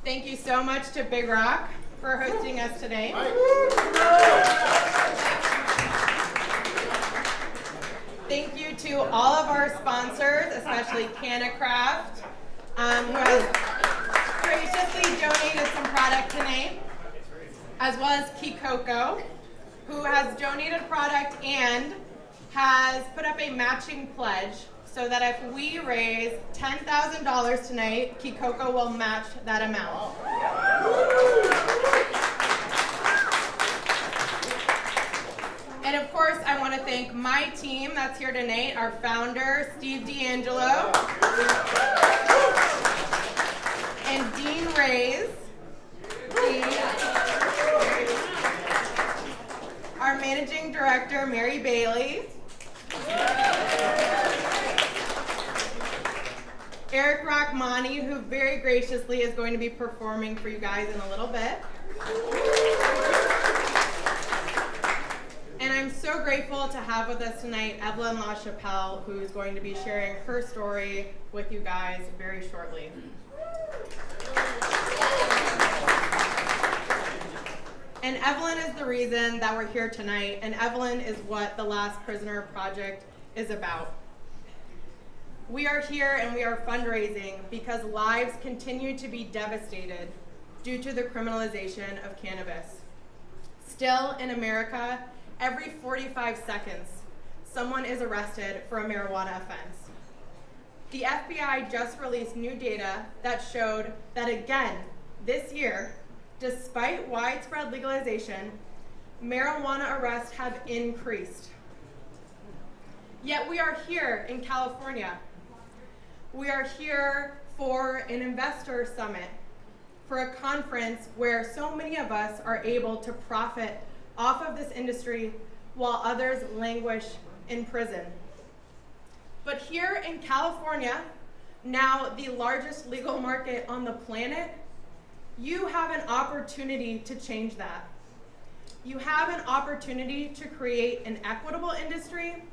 Thank you so much to Big Rock for hosting us today. Thank you to all of our sponsors, especially Cannabis, who has graciously donated some product tonight, as well as Kikoko, who has donated product and has put up a matching pledge so that if we raise $10,000 tonight, Kikoko will match that amount. And of course, I want to thank my team that's here tonight, our founder, Steve DeAngelo, and Dean Reyes, our managing director, Mary Bailey, Eric Rachmani, who very graciously is going to be performing for you guys in a little bit. And I'm so grateful to have with us tonight Evelyn LaChapelle, who is going to be sharing her story with you guys very shortly. And Evelyn is the reason that we're here tonight, and Evelyn is what the Last Prisoner Project is about. We are here and we are fundraising because lives continue to be devastated due to the criminalization of cannabis. Still, in America, every 45 seconds, someone is arrested for a marijuana offense. The FBI just released new data that showed that again, this year, despite widespread legalization, marijuana arrests have increased. Yet we are here in California. We are here for an investor summit, for a conference where so many of us are able to profit off of this industry while others languish in prison. But here in California, now the largest legal market on the planet, you have an opportunity to change that. You have an opportunity to create an equitable industry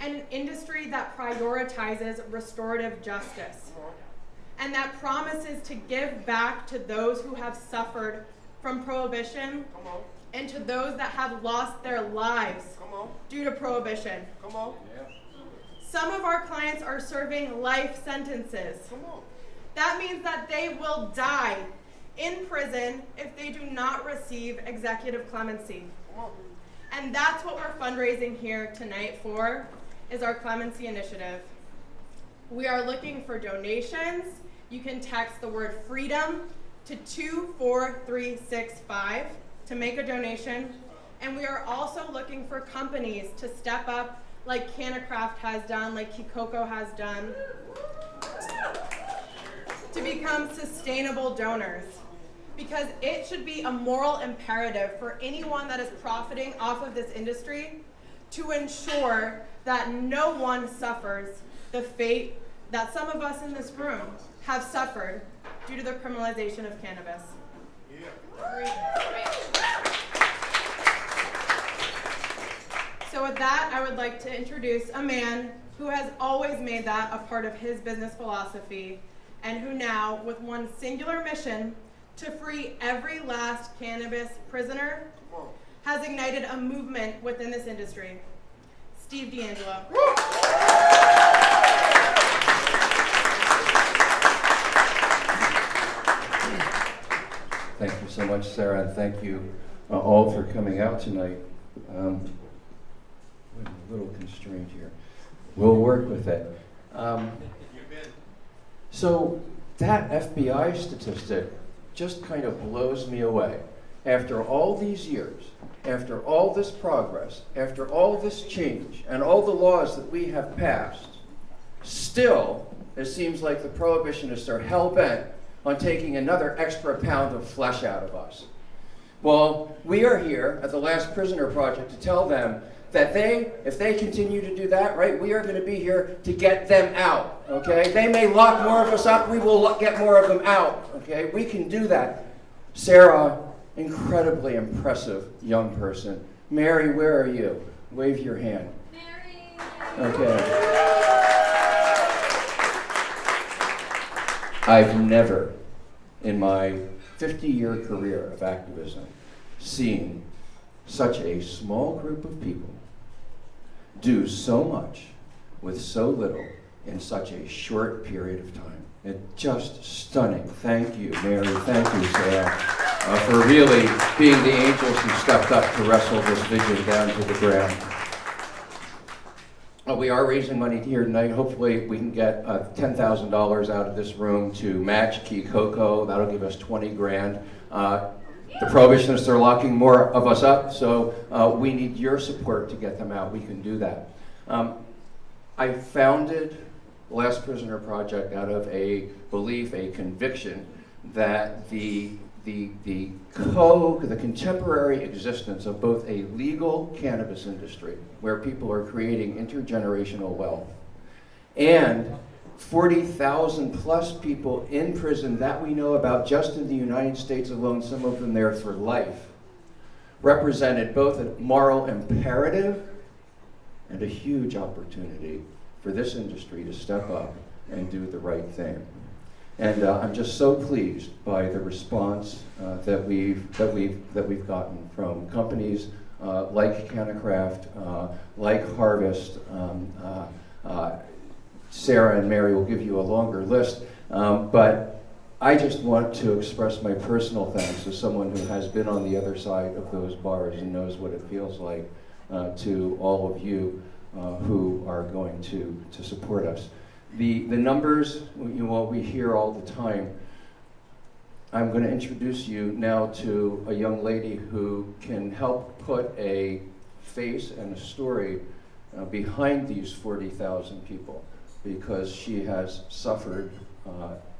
and an industry that prioritizes restorative justice and that promises to give back to those who have suffered from prohibition and to those that have lost their lives due to prohibition. Some of our clients are serving life sentences. That means that they will die in prison if they do not receive executive clemency. And that's what we're fundraising here tonight for, is our clemency initiative. We are looking for donations. You can text the word freedom to 24365 to make a donation. And we are also looking for companies to step up like Cannabis has done, like Kikoko has done, to become sustainable donors. Because it should be a moral imperative for anyone that is profiting off of this industry to ensure that no one suffers the fate that some of us in this room have suffered due to the criminalization of cannabis. So with that, I would like to introduce a man who has always made that a part of his business philosophy, and who now, with one singular mission, to free every last cannabis prisoner, has ignited a movement within this industry. Steve DeAngelo. Thank you so much, Sarah, and thank you all for coming out tonight. I'm a little constrained here. We'll work with it. So that FBI statistic just kind of blows me away. After all these years, after all this progress, after all this change, and all the laws that we have passed, still, it seems like the prohibitionists are hell-bent on taking another extra pound of flesh out of us. Well, we are here at the Last Prisoner Project to tell them that if they continue to do that, right, we are going to be here to get them out, okay? They may lock more of us up, we will get more of them out, okay? We can do that. Sarah, incredibly impressive young person. Mary, where are you? Wave your hand. Mary! Okay. I've never in my 50-year career of activism seeing such a small group of people do so much with so little in such a short period of time. It's just stunning. Thank you, Mary. Thank you, Sam, for really being the angels who stepped up to wrestle this vision down to the ground. We are raising money here tonight. Hopefully we can get $10,000 out of this room to match Key Coco. That'll give us 20 grand. The prohibitionists are locking more of us up, so we need your support to get them out. We can do that. I founded the Last Prisoner Project out of a belief, a conviction, that the contemporary existence of both a legal cannabis industry, where people are creating intergenerational wealth, and 40,000 plus people in prison that we know about just in the United States alone, some of them there for life, represented both a moral imperative and a huge opportunity for this industry to step up and do the right thing. And I'm just so pleased by the response that we've gotten from companies like Cannacraft, like Harvest. Sarah and Mary will give you a longer list, but I just want to express my personal thanks as someone who has been on the other side of those bars and knows what it feels like to all of you who are going to support us. The numbers, what we hear all the time. I'm going to introduce you now to a young lady who can help put a face and a story behind these 40,000 people, because she has suffered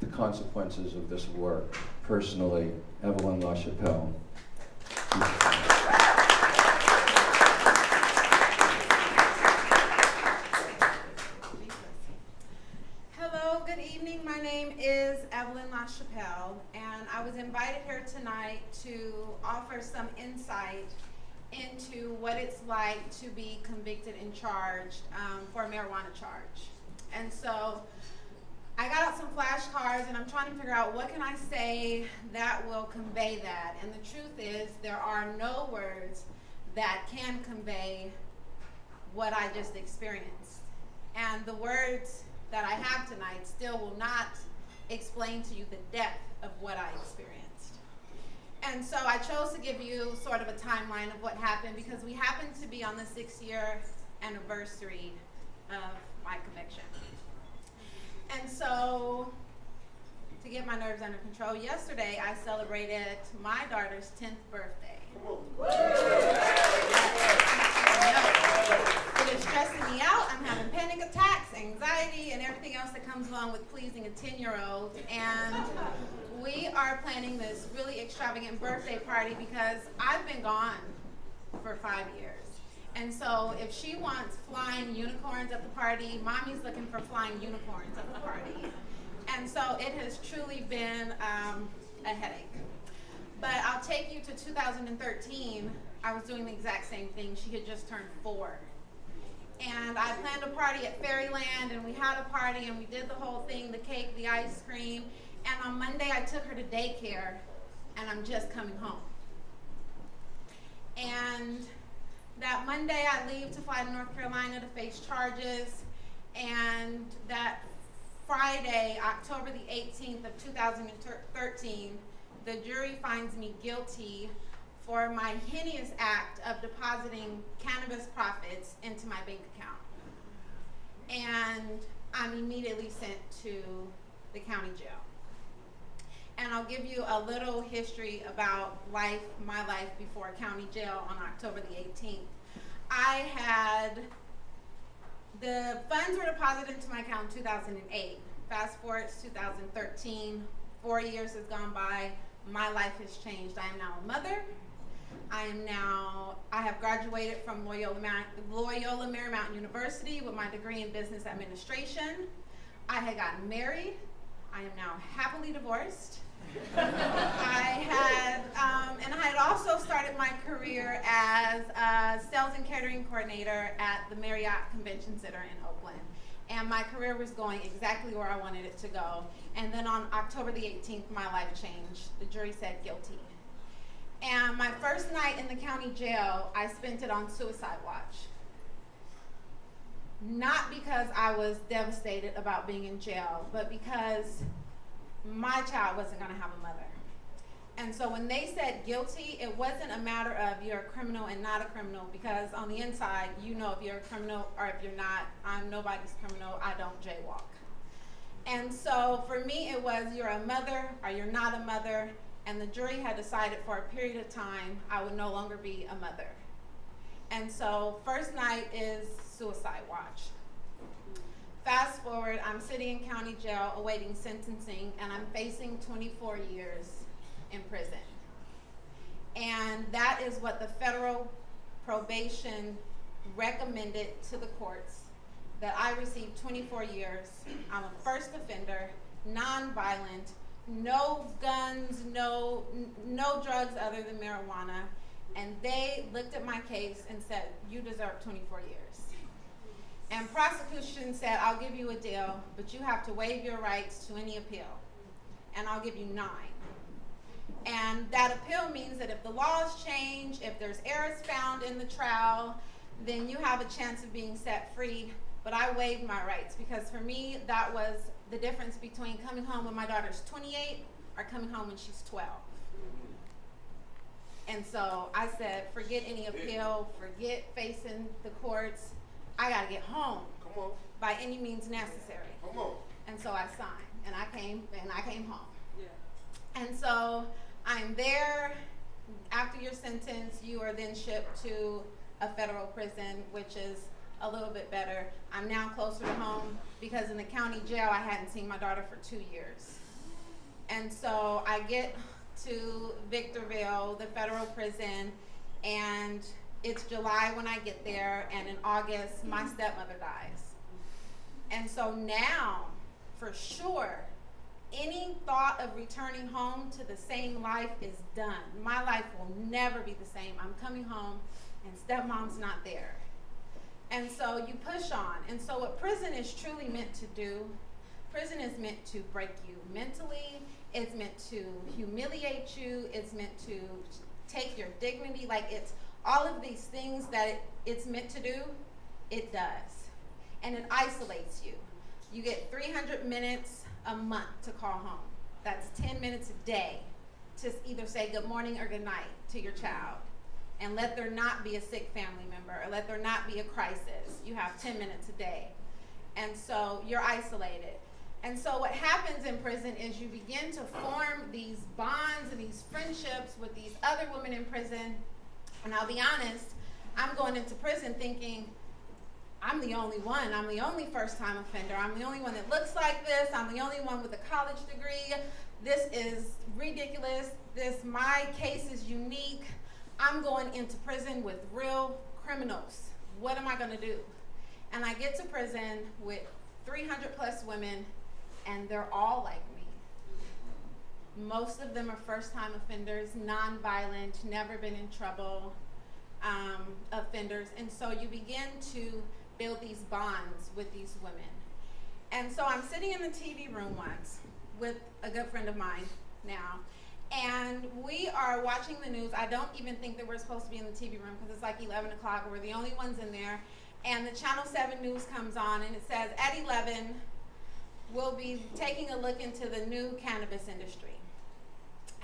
the consequences of this war personally. Evelyn LaChapelle. Hello, good evening. My name is Evelyn LaChapelle, and I was invited here tonight to offer some insight into what it's like to be convicted and charged for a marijuana charge. And so I got out some flashcards, and I'm trying to figure out what can I say that will convey that. And the truth is, there are no words that can convey what I just experienced. And the words that I have tonight still will not explain to you the depth of what I experienced. And so I chose to give you sort of a timeline of what happened, because we happen to be on the 6-year anniversary of my conviction. And so, to get my nerves under control, yesterday I celebrated my daughter's 10th birthday. It is stressing me out. I'm having panic attacks, anxiety, and everything else that comes along with pleasing a 10-year-old. And we are planning this really extravagant birthday party because I've been gone for 5 years. And so if she wants flying unicorns at the party, mommy's looking for flying unicorns at the party. And so it has truly been a headache. But I'll take you to 2013. I was doing the exact same thing. She had just turned 4. And I planned a party at Fairyland, and we had a party, and we did the whole thing, the cake, the ice cream. And on Monday, I took her to daycare, and I'm just coming home. And that Monday, I leave to fly to North Carolina to face charges. And that Friday, October the 18th of 2013, the jury finds me guilty for my heinous act of depositing cannabis profits into my bank account. And I'm immediately sent to the county jail. And I'll give you a little history about my life before county jail on October the 18th. The funds were deposited into my account in 2008. Fast forward to 2013, 4 years has gone by. My life has changed. I am now a mother. I have graduated from Loyola Marymount University with my degree in business administration. I had gotten married. I am now happily divorced. I had also started my career as a sales and catering coordinator at the Marriott Convention Center in Oakland. and my career was going exactly where I wanted it to go. And then on October the 18th, my life changed. The jury said guilty. And my first night in the county jail, I spent it on suicide watch. Not because I was devastated about being in jail, but because my child wasn't going to have a mother. And so when they said guilty, it wasn't a matter of you're a criminal and not a criminal, because on the inside, you know if you're a criminal or if you're not. I'm nobody's criminal. I don't jaywalk. And so for me, it was you're a mother or you're not a mother. And the jury had decided for a period of time I would no longer be a mother. And so first night is suicide watch. Fast forward, I'm sitting in county jail awaiting sentencing, and I'm facing 24 years in prison. And that is what the federal probation recommended to the courts, that I received 24 years. I'm a first offender, nonviolent, no guns, no drugs other than marijuana. And they looked at my case and said, you deserve 24 years. And prosecution said, I'll give you a deal, but you have to waive your rights to any appeal. And I'll give you 9. And that appeal means that if the laws change, if there's errors found in the trial, then you have a chance of being set free. But I waived my rights, because for me, that was the difference between coming home when my daughter's 28 or coming home when she's 12. And so I said, forget any appeal, forget facing the courts. I gotta get home. Come on. By any means necessary. Come on. And so I signed, and I came home. Yeah. And so I'm there. After your sentence, you are then shipped to a federal prison, which is a little bit better. I'm now closer to home, because in the county jail, I hadn't seen my daughter for 2 years. And so I get to Victorville, the federal prison, and it's July when I get there, and in August, my stepmother dies. And so now, for sure, any thought of returning home to the same life is done. My life will never be the same. I'm coming home, and stepmom's not there. And so you push on. And so what prison is truly meant to do, prison is meant to break you mentally. It's meant to humiliate you. It's meant to take your dignity. Like, it's all of these things that it's meant to do, it does. And it isolates you. You get 300 minutes a month to call home. That's 10 minutes a day to either say good morning or good night to your child. And let there not be a sick family member, or let there not be a crisis. You have 10 minutes a day. And so you're isolated. And so what happens in prison is you begin to form these bonds and these friendships with these other women in prison. And I'll be honest, I'm going into prison thinking, I'm the only one. I'm the only first-time offender. I'm the only one that looks like this. I'm the only one with a college degree. This is ridiculous. My case is unique. I'm going into prison with real criminals. What am I going to do? And I get to prison with 300 plus women, and they're all like me. Most of them are first-time offenders, non-violent, never been in trouble offenders. And so you begin to build these bonds with these women. And so I'm sitting in the TV room once with a good friend of mine now, and we are watching the news. I don't even think that we're supposed to be in the TV room, because it's like 11 o'clock. We're the only ones in there. And the Channel 7 news comes on, and it says, at 11, we'll be taking a look into the new cannabis industry.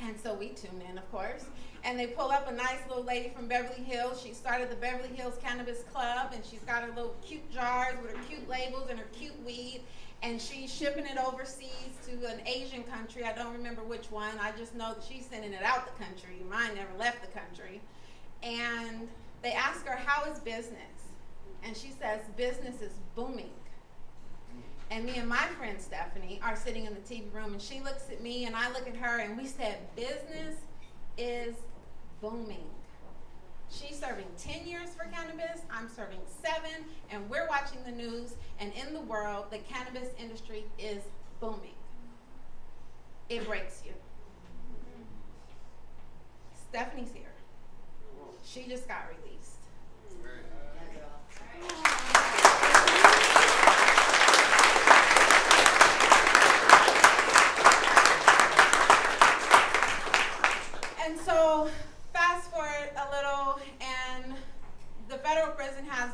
And so we tune in, of course. And they pull up a nice little lady from Beverly Hills. She started the Beverly Hills Cannabis Club, and she's got her little cute jars with her cute labels and her cute weed. And she's shipping it overseas to an Asian country. I don't remember which one. I just know that she's sending it out the country. Mine never left the country. And they ask her, how is business? And she says, business is booming. And me and my friend Stephanie are sitting in the TV room, and she looks at me and I look at her, and we said, business is booming. She's serving 10 years for cannabis, I'm serving 7, and we're watching the news, and in the world, the cannabis industry is booming. It breaks you. Stephanie's here. She just got released.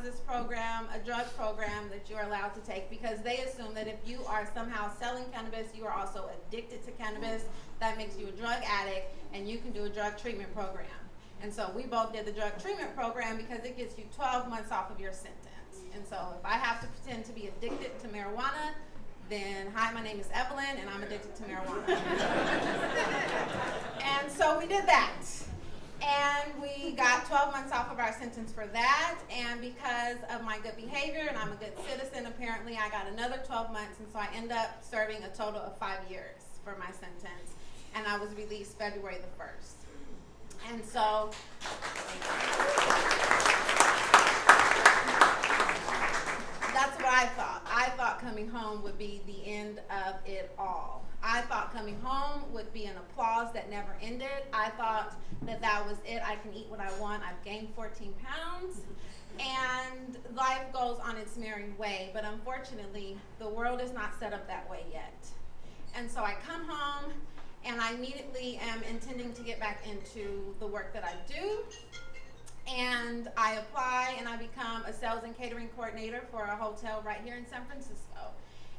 this program, a drug program that you're allowed to take, because they assume that if you are somehow selling cannabis, you are also addicted to cannabis. That makes you a drug addict, and you can do a drug treatment program. And so we both did the drug treatment program because it gets you 12 months off of your sentence. And so if I have to pretend to be addicted to marijuana, then hi, my name is Evelyn, and I'm addicted to marijuana. And so we did that. And we got 12 months off of our sentence for that. And because of my good behavior, and I'm a good citizen, apparently I got another 12 months. And so I ended up serving a total of 5 years for my sentence. And I was released February the 1st. And so, that's what I thought. I thought coming home would be the end of it all. I thought coming home would be an applause that never ended. I thought that that was it. I can eat what I want. I've gained 14 pounds. And life goes on its merry way. But unfortunately, the world is not set up that way yet. And so I come home, and I immediately am intending to get back into the work that I do. And I apply, and I become a sales and catering coordinator for a hotel right here in San Francisco.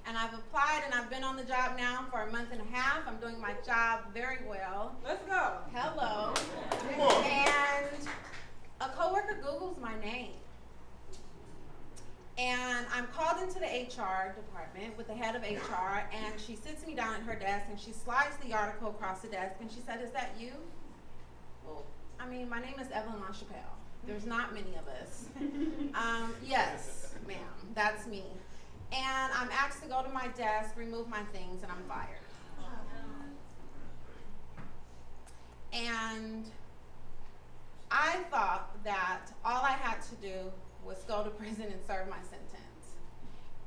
And I've applied, and I've been on the job now for a month and a half. I'm doing my job very well. Let's go. Hello. Come on. And a coworker Googles my name. And I'm called into the HR department with the head of HR, and she sits me down at her desk, and she slides the article across the desk, and she said, "Is that you?" Well, I mean, my name is Evelyn LaChapelle. There's not many of us. Yes, ma'am, that's me. And I'm asked to go to my desk, remove my things, and I'm fired. And I thought that all I had to do was go to prison and serve my sentence.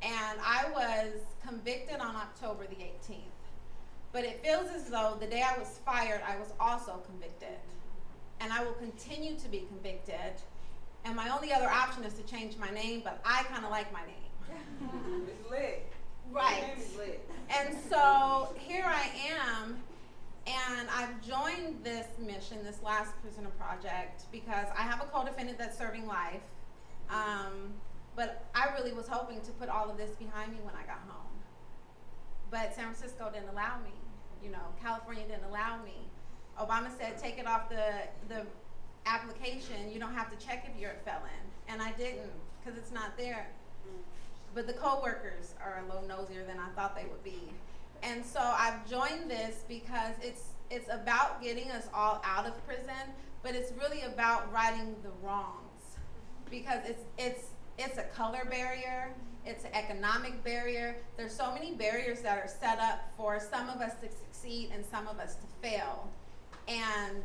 And I was convicted on October the 18th. But it feels as though the day I was fired, I was also convicted. And I will continue to be convicted. And my only other option is to change my name, but I kind of like my name. It's lit. Right. Your name is lit. And so here I am, and I've joined this mission, this Last Prisoner Project, because I have a co-defendant that's serving life. But I really was hoping to put all of this behind me when I got home. But San Francisco didn't allow me. You know, California didn't allow me. Obama said, take it off the application. You don't have to check if you're a felon. And I didn't, because it's not there. But the co-workers are a little nosier than I thought they would be. And so I've joined this because it's about getting us all out of prison, but it's really about righting the wrongs. Because it's a color barrier, it's an economic barrier. There's so many barriers that are set up for some of us to succeed and some of us to fail. And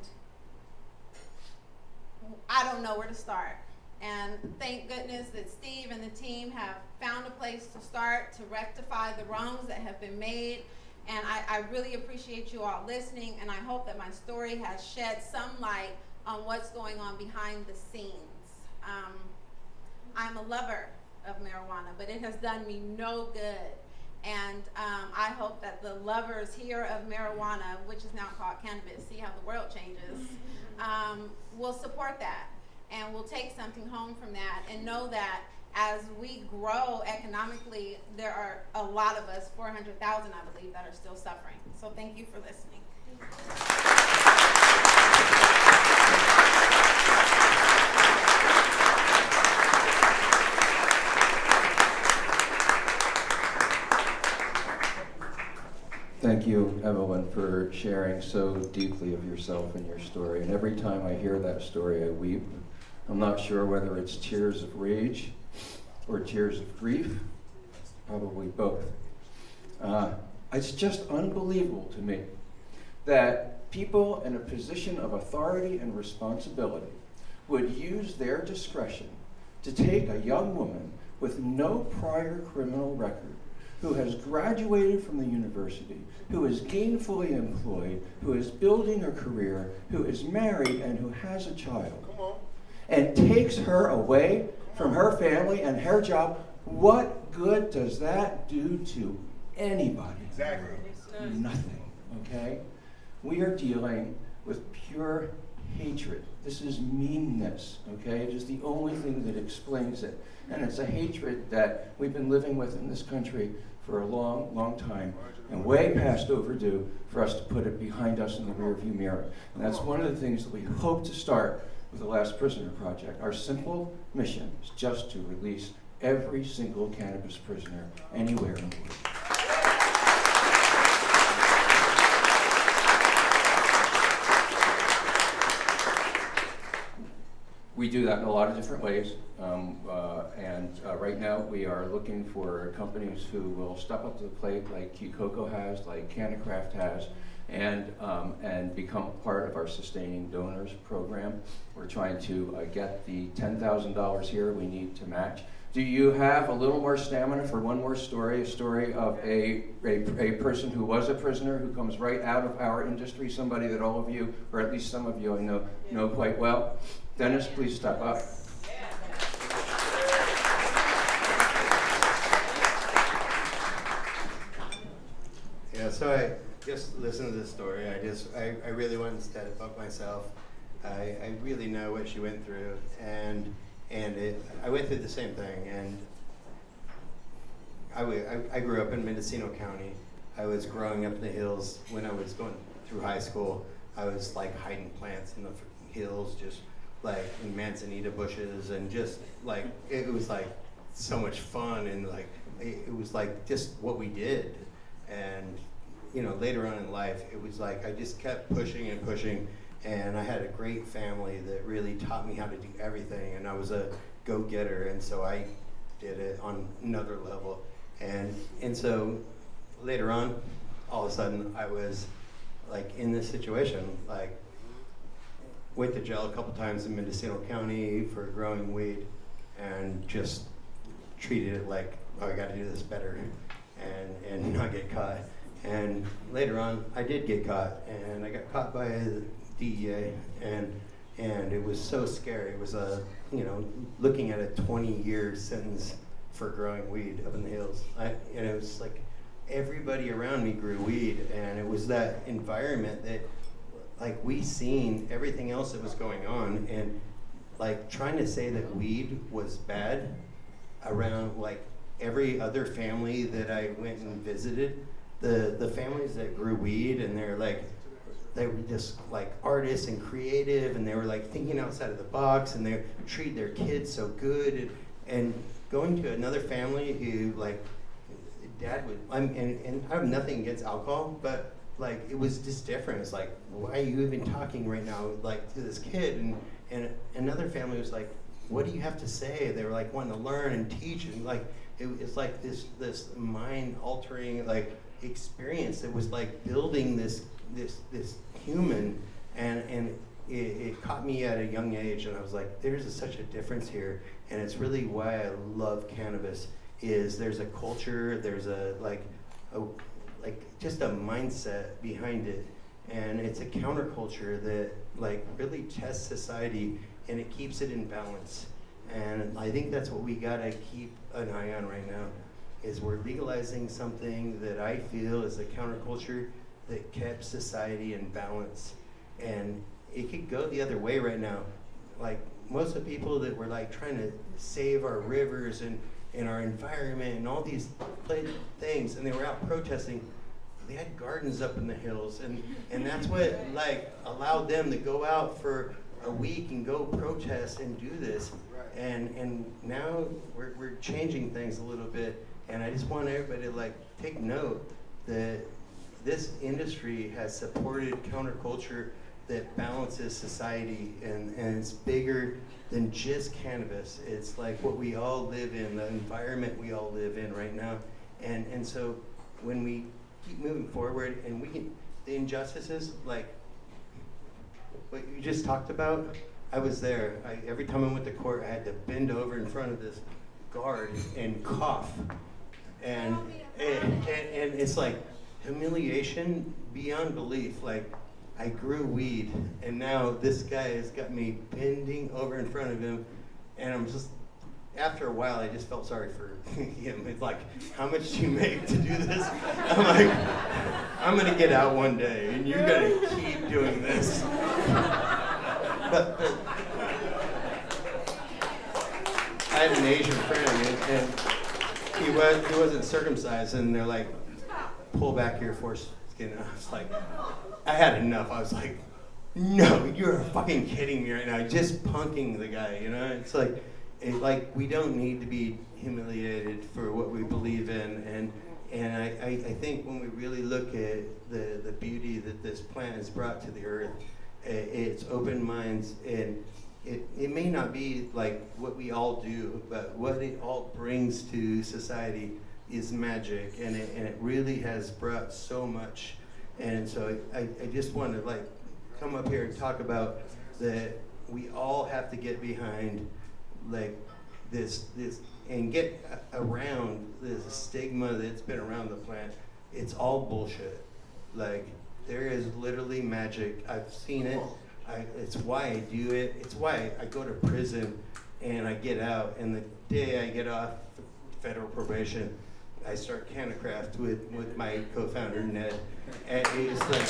I don't know where to start. And thank goodness that Steve and the team have found a place to start to rectify the wrongs that have been made. And I really appreciate you all listening, and I hope that my story has shed some light on what's going on behind the scenes. I'm a lover of marijuana, but it has done me no good. And I hope that the lovers here of marijuana, which is now called cannabis, see how the world changes, will support that. And we'll take something home from that and know that as we grow economically, there are a lot of us, 400,000 I believe, that are still suffering. So thank you for listening. Thank you, Evelyn, for sharing so deeply of yourself and your story. And every time I hear that story, I weep. I'm not sure whether it's tears of rage or tears of grief, probably both. It's just unbelievable to me that people in a position of authority and responsibility would use their discretion to take a young woman with no prior criminal record, who has graduated from the university, who is gainfully employed, who is building a career, who is married, and who has a child, and takes her away from her family and her job. What good does that do to anybody? Exactly. Nothing, okay? We are dealing with pure hatred. This is meanness, okay? It is the only thing that explains it. And it's a hatred that we've been living with in this country for a long, long time, and way past overdue for us to put it behind us in the rearview mirror. And that's one of the things that we hope to start with the Last Prisoner Project. Our simple mission is just to release every single cannabis prisoner anywhere in the world. We do that in a lot of different ways, right now we are looking for companies who will step up to the plate like Kikoko has, like Canacraft has, and become part of our Sustaining Donors program. We're trying to get the $10,000 here we need to match. Do you have a little more stamina for one more story? A story of a person who was a prisoner who comes right out of our industry, somebody that all of you, or at least some of you I know quite well. Dennis, please step up. Yeah, so I just listened to this story. I really wanted to step up myself. I really know what she went through, and I went through the same thing. And I grew up in Mendocino County. I was growing up in the hills. When I was going through high school, I was like hiding plants in the hills, just like in manzanita bushes, and just like it was like so much fun, and like it was like just what we did. And you know, later on in life, it was like I just kept pushing and pushing, and I had a great family that really taught me how to do everything, and I was a go-getter, and so I did it on another level. And so later on, all of a sudden, I was like in this situation, like went to jail a couple times in Mendocino County for growing weed, and just treated it like, oh, I got to do this better, and not get caught. And later on, I did get caught, and I got caught by the DEA, and it was so scary. It was looking at a 20-year sentence for growing weed up in the hills. And it was like everybody around me grew weed, and it was that environment that, like, we seen everything else that was going on, and like trying to say that weed was bad around like every other family that I went and visited. The families that grew weed, and they were just like artists and creative, and they were like thinking outside of the box, and they treat their kids so good. And going to another family who like dad would, and I have nothing against alcohol, but like it was just different. It's like, why are you even talking right now like to this kid? And another family was like, what do you have to say? They were like wanting to learn and teach, and like it's like this mind altering like experience that was like building this human, and it caught me at a young age, and I was like, there's such a difference here, and it's really why I love cannabis. Is there's a culture, there's a just a mindset behind it, and it's a counterculture that like really tests society, and it keeps it in balance. And I think that's what we gotta keep an eye on right now, is we're legalizing something that I feel is a counterculture that kept society in balance. And it could go the other way right now. Like most of the people that were like trying to save our rivers and our environment and all these things, and they were out protesting, they had gardens up in the hills, and that's what like allowed them to go out for a week and go protest and do this. And now we're changing things a little bit, and I just want everybody to like take note that this industry has supported counterculture that balances society, and it's bigger than just cannabis. It's like what we all live in, the environment we all live in right now. And so when we keep moving forward, and we can, the injustices, like what you just talked about, I was there. Every time I went to court, I had to bend over in front of this guard and cough. And it's like humiliation beyond belief. Like, I grew weed, and now this guy has got me bending over in front of him, and I'm just, after a while, I just felt sorry for him. It's like, how much do you make to do this? I'm like, I'm gonna get out one day, and you're gonna keep doing this. But I had an Asian friend, and he wasn't circumcised, and they're like, pull back your foreskin. And I was like, I had enough. I was like, no, you're fucking kidding me right now. Just punking the guy, you know? It's like, we don't need to be humiliated for what we believe in, and I think when we really look at the beauty that this plant has brought to the earth, it's open minds, and it may not be like what we all do, but what it all brings to society is magic, and it really has brought so much. And so I just want to like come up here and talk about that we all have to get behind like this and get around this stigma that's been around the plant. It's all bullshit. Like, there is literally magic. I've seen it. It's why I do it. It's why I go to prison and I get out. And the day I get off federal probation, I start Cannabis with my co-founder, Ned. And it's like...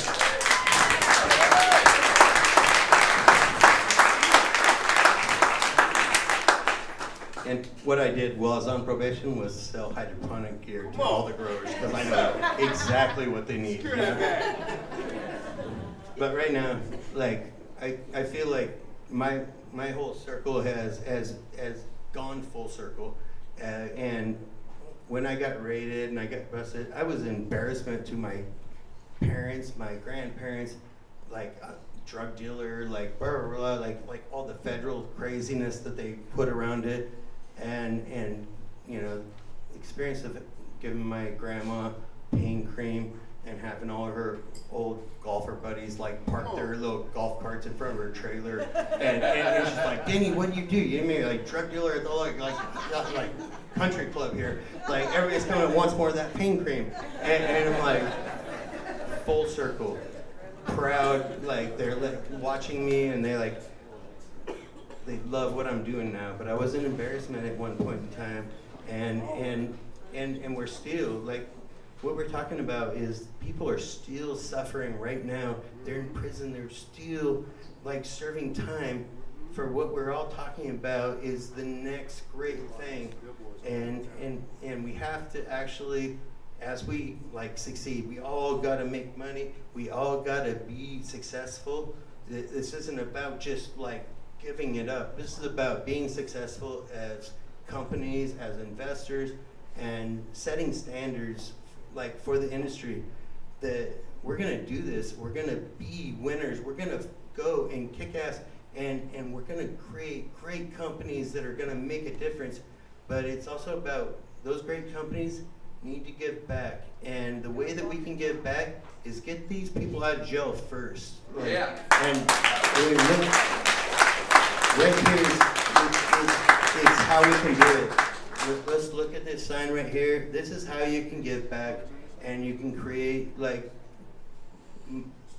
And what I did while I was on probation was sell hydroponic gear to all the growers, because I know exactly what they need. You know? But right now, like, I feel like my whole circle has gone full circle. And when I got raided and I got busted, I was an embarrassment to my parents, my grandparents, like a drug dealer, like blah, blah, blah, like all the federal craziness that they put around it. And you know, experience of giving my grandma pain cream and having all of her old golfer buddies like park their little golf carts in front of her trailer, and she's like, Danny, what do? You mean like drug dealer at the like country club here? Like everybody's coming wants more of that pain cream, and I'm like full circle, proud, like they're like watching me and they love what I'm doing now, but I was an embarrassment at one point in time, and we're still like, what we're talking about is people are still suffering right now. They're in prison. They're still like serving time for what we're all talking about is the next great thing, and we have to actually, as we like succeed, we all got to make money. We all got to be successful. This isn't about just like giving it up. This is about being successful as companies, as investors, and setting standards like for the industry that we're gonna do this, we're gonna be winners, we're gonna go and kick ass, and we're gonna create great companies that are gonna make a difference. But it's also about those great companies need to give back, and the way that we can give back is get these people out of jail first. Like, yeah. And we look, right here is how we can do it. Let's look at this sign right here. This is how you can give back, and you can create like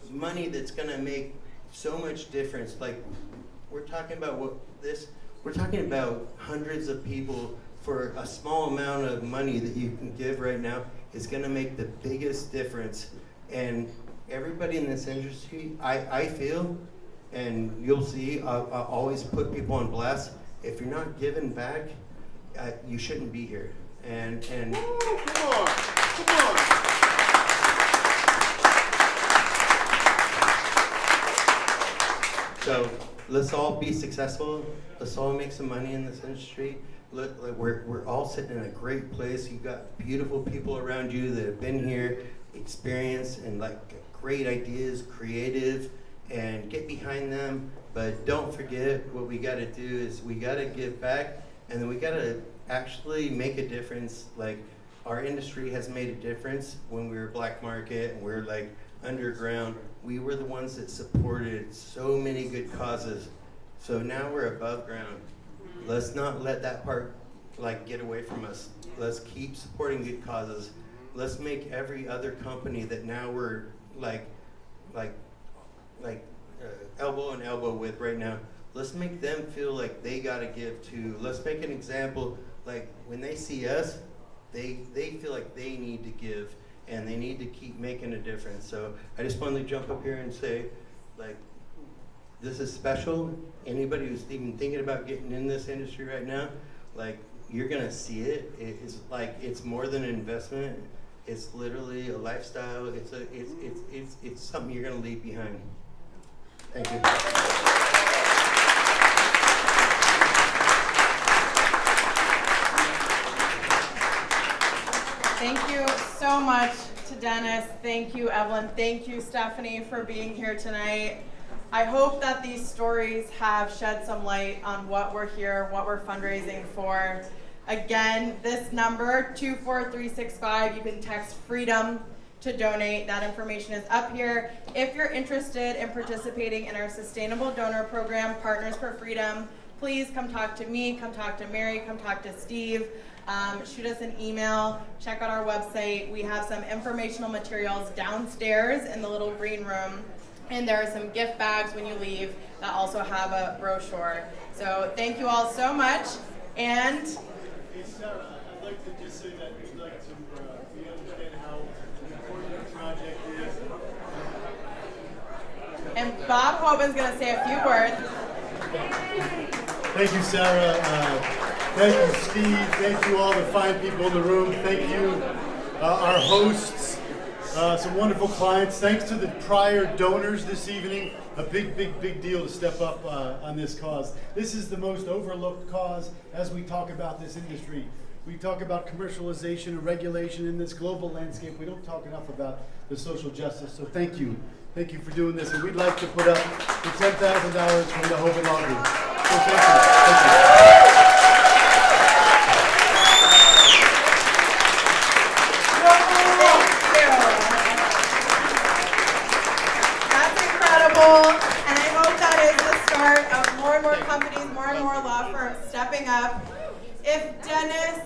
money that's gonna make so much difference. Like we're talking about we're talking about hundreds of people for a small amount of money that you can give right now is gonna make the biggest difference. And everybody in this industry, I feel, and you'll see, I always put people on blast. If you're not giving back, you shouldn't be here. And Woo, come on. So let's all be successful. Let's all make some money in this industry. Look, we're all sitting in a great place. You've got beautiful people around you that have been here, experienced, and like great ideas, creative, and get behind them. But don't forget, what we got to do is we got to give back, and then we got to actually make a difference. Like our industry has made a difference when we were black market and we were like underground. We were the ones that supported so many good causes. So now we're above ground. Let's not let that part like get away from us. Let's keep supporting good causes. Let's make every other company that now we're like elbow and elbow with right now, let's make them feel like they gotta give too. Let's make an example, like when they see us, they feel like they need to give and they need to keep making a difference. So I just wanted to jump up here and say, like, this is special. Anybody who's even thinking about getting in this industry right now, like, you're gonna see it. It's more than an investment. It's literally a lifestyle. It's something you're gonna leave behind. Thank you. Thank you so much to Dennis. Thank you, Evelyn. Thank you, Stephanie, for being here tonight. I hope that these stories have shed some light on what we're here, what we're fundraising for. Again, this number, 24365, you can text FREEDOM to donate. That information is up here. If you're interested in participating in our Sustainable Donor Program, Partners for Freedom, please come talk to me, come talk to Mary, come talk to Steve. Shoot us an email, check out our website. We have some informational materials downstairs in the little green room. And there are some gift bags when you leave that also have a brochure. So thank you all so much. And Hey Sarah, I'd like to just say that we'd like to, we understand how important the project is. and Bob Hoban's going to say a few words. Thank you, Sarah. Thank you, Steve. Thank you, all the fine people in the room. Thank you, our hosts, some wonderful clients. Thanks to the prior donors this evening. A big deal to step up on this cause. This is the most overlooked cause as we talk about this industry. We talk about commercialization and regulation in this global landscape. We don't talk enough about the social justice. So thank you. Thank you for doing this. And we'd like to put up the $10,000 from the Hoban Lobby. So thank you. Thank you. And I hope that is the start of more and more companies, more and more law firms stepping up. If Dennis,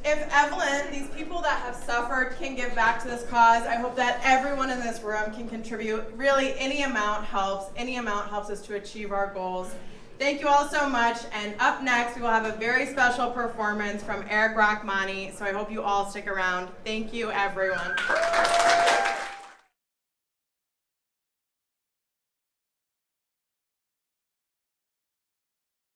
if Evelyn, these people that have suffered can give back to this cause, I hope that everyone in this room can contribute. Really, any amount helps. Any amount helps us to achieve our goals. Thank you all so much. And up next, we will have a very special performance from Eric Rachmani. So I hope you all stick around. Thank you, everyone.